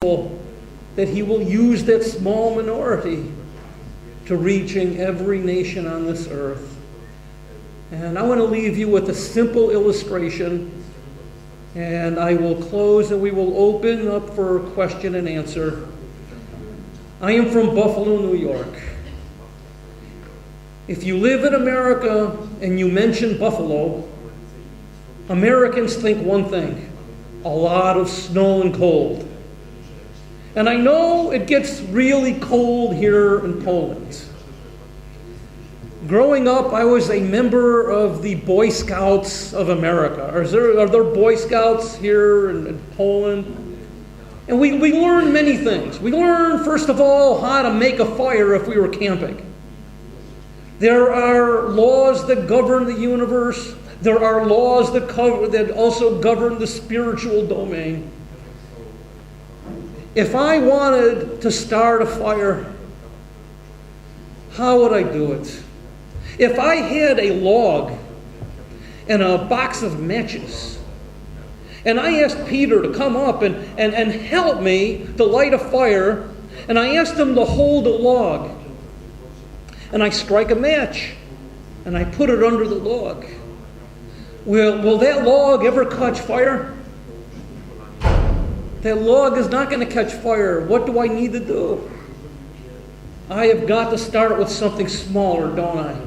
that he will use that small minority to reaching every nation on this earth. And I want to leave you with a simple illustration, and I will close and we will open up for question and answer. I am from Buffalo, New York. If you live in America and you mention Buffalo, Americans think one thing: a lot of snow and cold. And I know it gets really cold here in Poland. Growing up, I was a member of the Boy Scouts of America. Are there Boy Scouts here in Poland? And we learned many things. We learned, first of all, how to make a fire if we were camping. There are laws that govern the universe. There are laws that also govern the spiritual domain. If I wanted to start a fire, how would I do it? If I had a log and a box of matches, and I asked Peter to come up and help me to light a fire, and I asked him to hold a log, and I strike a match, and I put it under the log, will that log ever catch fire? That log is not going to catch fire. What do I need to do? I have got to start with something smaller, don't I?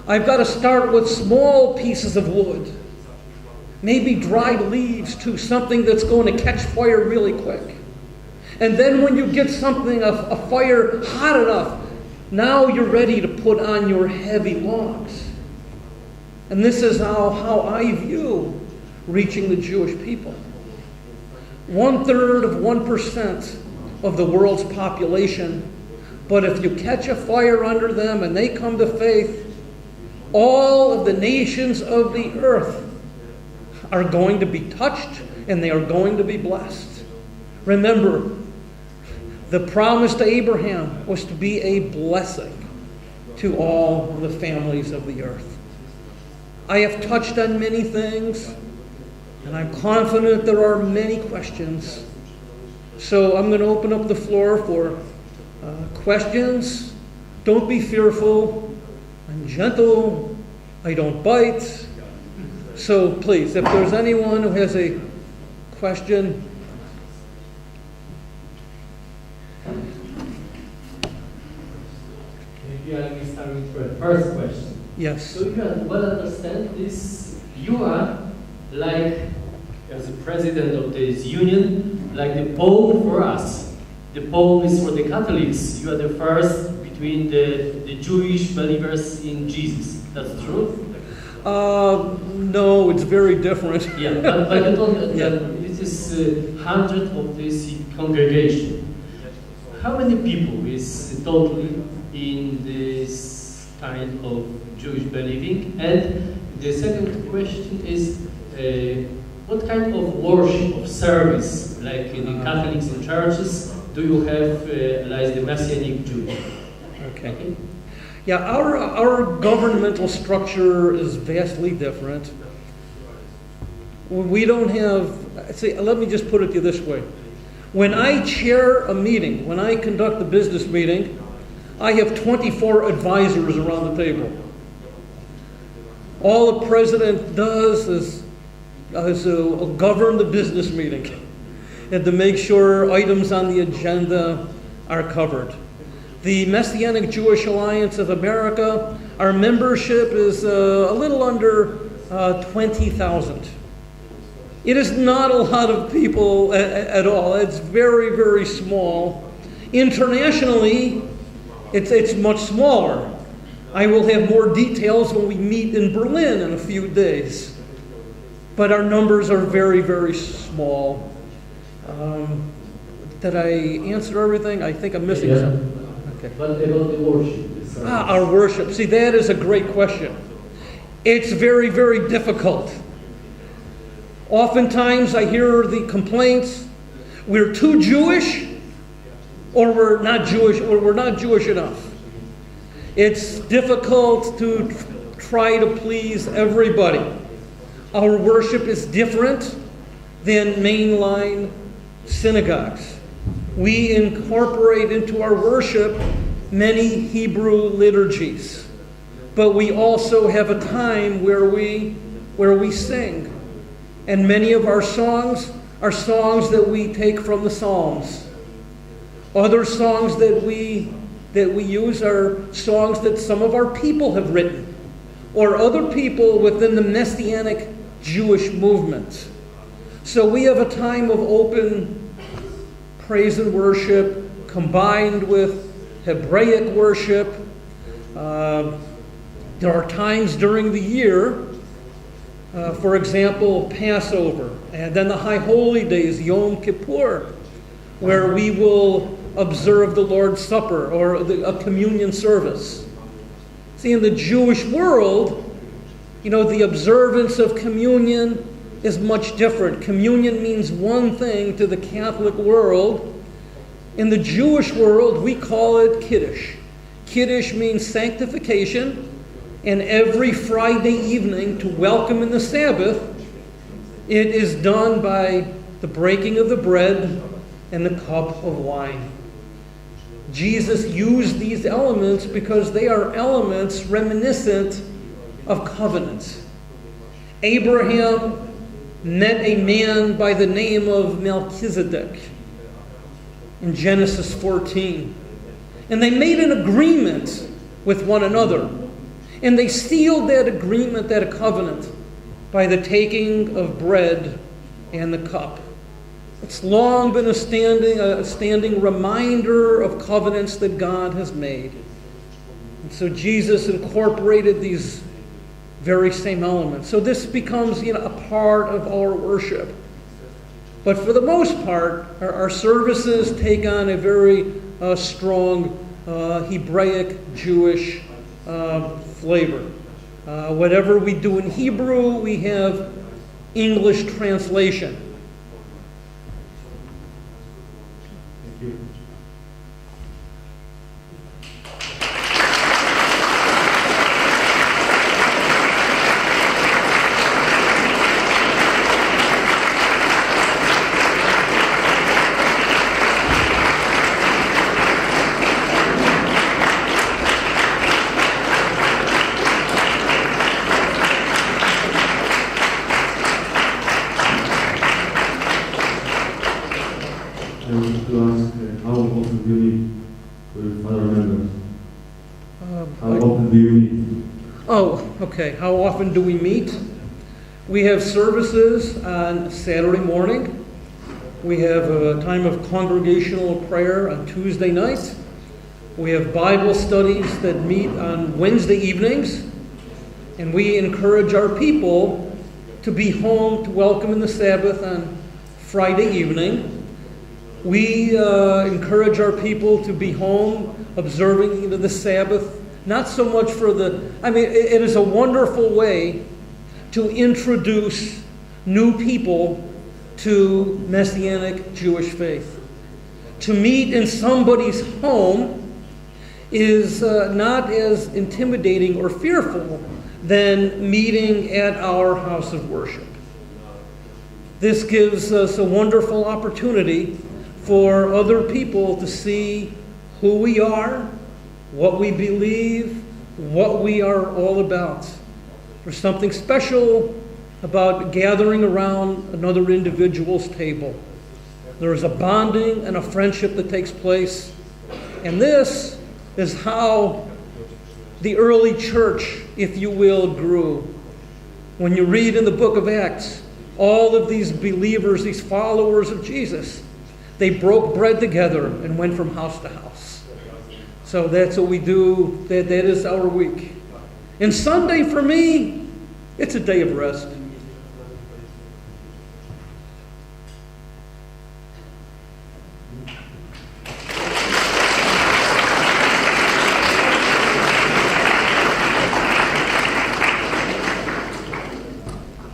I've got to start with small pieces of wood. Maybe dried leaves too, something that's going to catch fire really quick. And then when you get something, a fire hot enough, now you're ready to put on your heavy logs. And this is how I view reaching the Jewish people. 1/3 of 1% of the world's population, but if you catch a fire under them and they come to faith, all of the nations of the earth are going to be touched and they are going to be blessed. Remember, the promise to Abraham was to be a blessing to all the families of the earth. I have touched on many things, and I'm confident there are many questions. So I'm going to open up the floor for questions. Don't be fearful. I'm gentle. I don't bite. So please, if there's anyone who has a question. Maybe I will start with the first question. Yes. So you can well understand this. You are like, as the president of this union, like the Pope for us. The Pope is for the Catholics. You are the first between the Jewish believers in Jesus. That's true? No, it's very different. Yeah, but you told that it is hundred of this congregation. How many people is totally in this kind of Jewish believing? And the second question is, what kind of worship, of service, like in the Catholics and churches, do you have like the Messianic Jew? Okay. Yeah, our governmental structure is vastly different. We don't have, let me just put it to you this way. When I chair a meeting, when I conduct a business meeting, I have 24 advisors around the table. All the president does is govern the business meeting and to make sure items on the agenda are covered. The Messianic Jewish Alliance of America, our membership is a little under 20,000. It is not a lot of people at all. It's very, very small. Internationally, it's much smaller. I will have more details when we meet in Berlin in a few days. But our numbers are very, very small. Did I answer everything? I think I'm missing something. Okay. But about the worship? Our worship. See, that is a great question. It's very, very difficult. Oftentimes I hear the complaints, we're too Jewish, or we're not Jewish, or we're not Jewish enough. It's difficult to try to please everybody. Our worship is different than mainline synagogues. We incorporate into our worship many Hebrew liturgies. But we also have a time where we sing. And many of our songs are songs that we take from the Psalms. Other songs that we use are songs that some of our people have written, or other people within the Messianic Jewish movement. So we have a time of open praise and worship combined with Hebraic worship. There are times during the year, for example, Passover, and then the High Holy Days, Yom Kippur, where we will observe the Lord's Supper or a communion service. See, in the Jewish world, the observance of communion is much different. Communion means one thing to the Catholic world. In the Jewish world, we call it Kiddush. Kiddush means sanctification, and every Friday evening, to welcome in the Sabbath, it is done by the breaking of the bread and the cup of wine. Jesus used these elements because they are elements reminiscent of covenants. Abraham met a man by the name of Melchizedek in Genesis 14. And they made an agreement with one another. And they sealed that agreement, that covenant, by the taking of bread and the cup. It's long been a standing reminder of covenants that God has made. And so Jesus incorporated these very same elements. So this becomes a part of our worship. But for the most part, our services take on a very strong Hebraic Jewish flavor. Whatever we do in Hebrew, we have English translation. Thank you. I wanted to ask, how often do you meet with other members? How often do you meet? Oh, okay. How often do we meet? We have services on Saturday morning. We have a time of congregational prayer on Tuesday night. We have Bible studies that meet on Wednesday evenings. And we encourage our people to be home to welcome in the Sabbath on Friday evening. We encourage our people to be home observing the Sabbath, not so much for it is a wonderful way to introduce new people to Messianic Jewish faith. To meet in somebody's home is not as intimidating or fearful than meeting at our house of worship. This gives us a wonderful opportunity for other people to see who we are, what we believe, what we are all about. There's something special about gathering around another individual's table. There is a bonding and a friendship that takes place. And this is how the early church, if you will, grew. When you read in the book of Acts, all of these believers, these followers of Jesus, they broke bread together and went from house to house. So that's what we do. That is our week. And Sunday for me, it's a day of rest.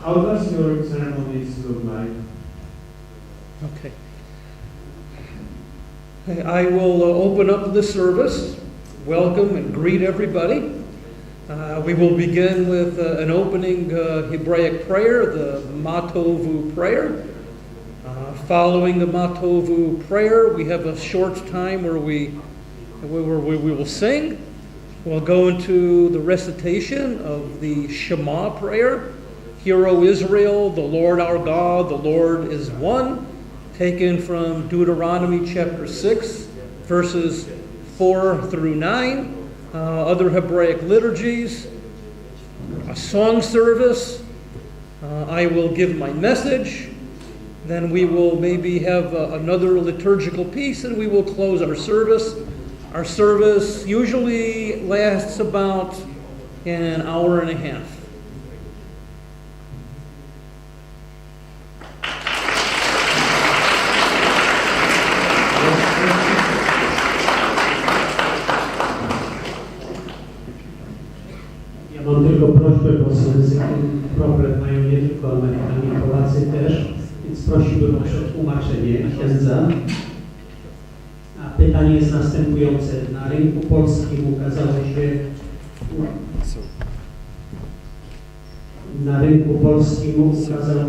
How does your ceremonies look like? Okay. I will open up the service, welcome and greet everybody. We will begin with an opening Hebraic prayer, the Matovu prayer, Following the Matovu prayer, we have a short time where we will sing. We'll go into the recitation of the Shema prayer. Hear, O Israel, the Lord our God, the Lord is one. Taken from Deuteronomy chapter 6, verses 4 through 9. Other Hebraic liturgies. A song service. I will give my message. Then we will maybe have another liturgical piece, and we will close our service. Our service usually lasts about an hour and a half. Ja mam tylko prośbę, bo z językiem problem mają nie tylko Amerykanie, Polacy też. Więc prosiłbym o przetłumaczenie księdza. A pytanie jest następujące. Na rynku polskim ukazał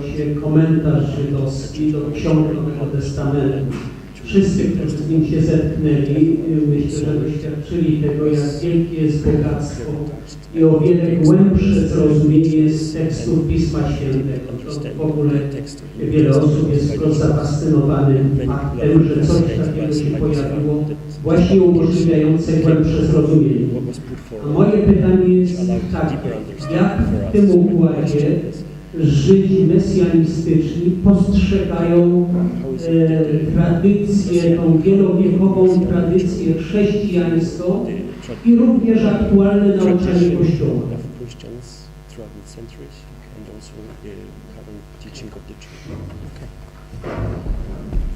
się komentarz żydowski do ksiąg Nowego Testamentu. Wszyscy, którzy z nim się zetknęli, myślę, że doświadczyli tego, jak wielkie jest bogactwo i o wiele głębsze zrozumienie z tekstów Pisma Świętego. To w ogóle wiele osób jest wprost zafascynowanym faktem, że coś takiego się pojawiło, właśnie umożliwiające głębsze zrozumienie. A moje pytanie jest takie, jak w tym układzie Żydzi mesjanistyczni postrzegają tradycję, tą wielowiekową tradycję chrześcijańską i również aktualne nauczanie Kościoła.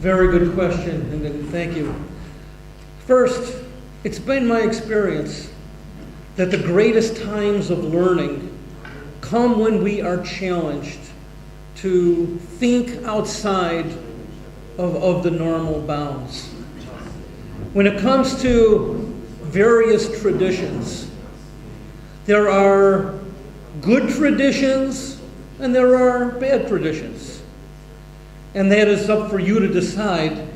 Very good question, and thank you. First, it's been my experience that the greatest times of learning come when we are challenged to think outside of the normal bounds. When it comes to various traditions, there are good traditions and there are bad traditions. And that is up for you to decide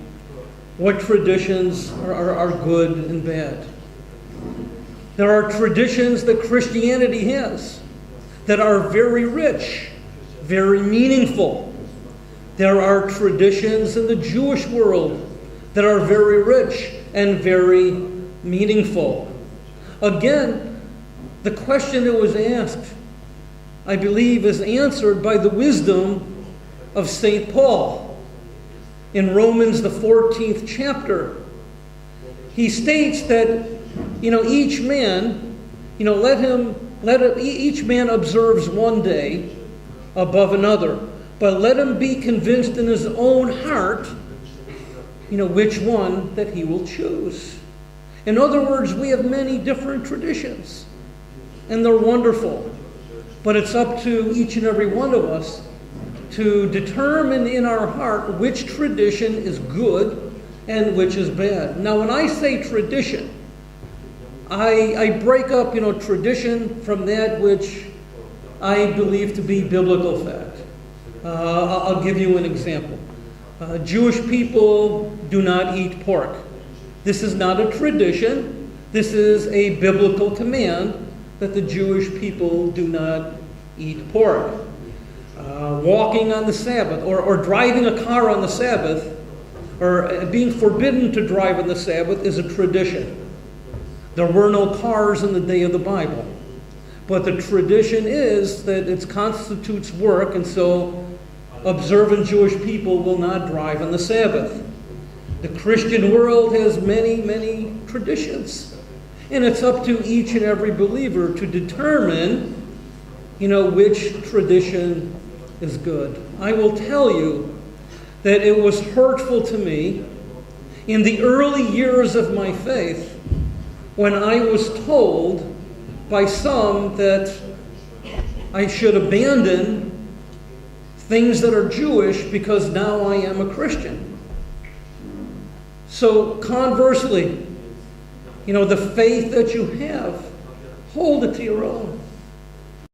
what traditions are good and bad. There are traditions that Christianity has that are very rich, very meaningful. There are traditions in the Jewish world that are very rich and very meaningful. Again, the question that was asked, I believe, is answered by the wisdom of St. Paul. In Romans, the 14th chapter, he states that, each man, each man observes one day above another, but let him be convinced in his own heart, which one that he will choose. In other words, we have many different traditions, and they're wonderful, but it's up to each and every one of us to determine in our heart which tradition is good and which is bad. Now, when I say tradition, I break up, tradition from that which I believe to be biblical fact. I'll give you an example. Jewish people do not eat pork. This is not a tradition. This is a biblical command that the Jewish people do not eat pork. Walking on the Sabbath or driving a car on the Sabbath or being forbidden to drive on the Sabbath is a tradition. There were no cars in the day of the Bible. But the tradition is that it constitutes work, and so observant Jewish people will not drive on the Sabbath. The Christian world has many, many traditions. And it's up to each and every believer to determine, which tradition is good. I will tell you that it was hurtful to me in the early years of my faith when I was told by some that I should abandon things that are Jewish because now I am a Christian. So conversely, the faith that you have, hold it to your own.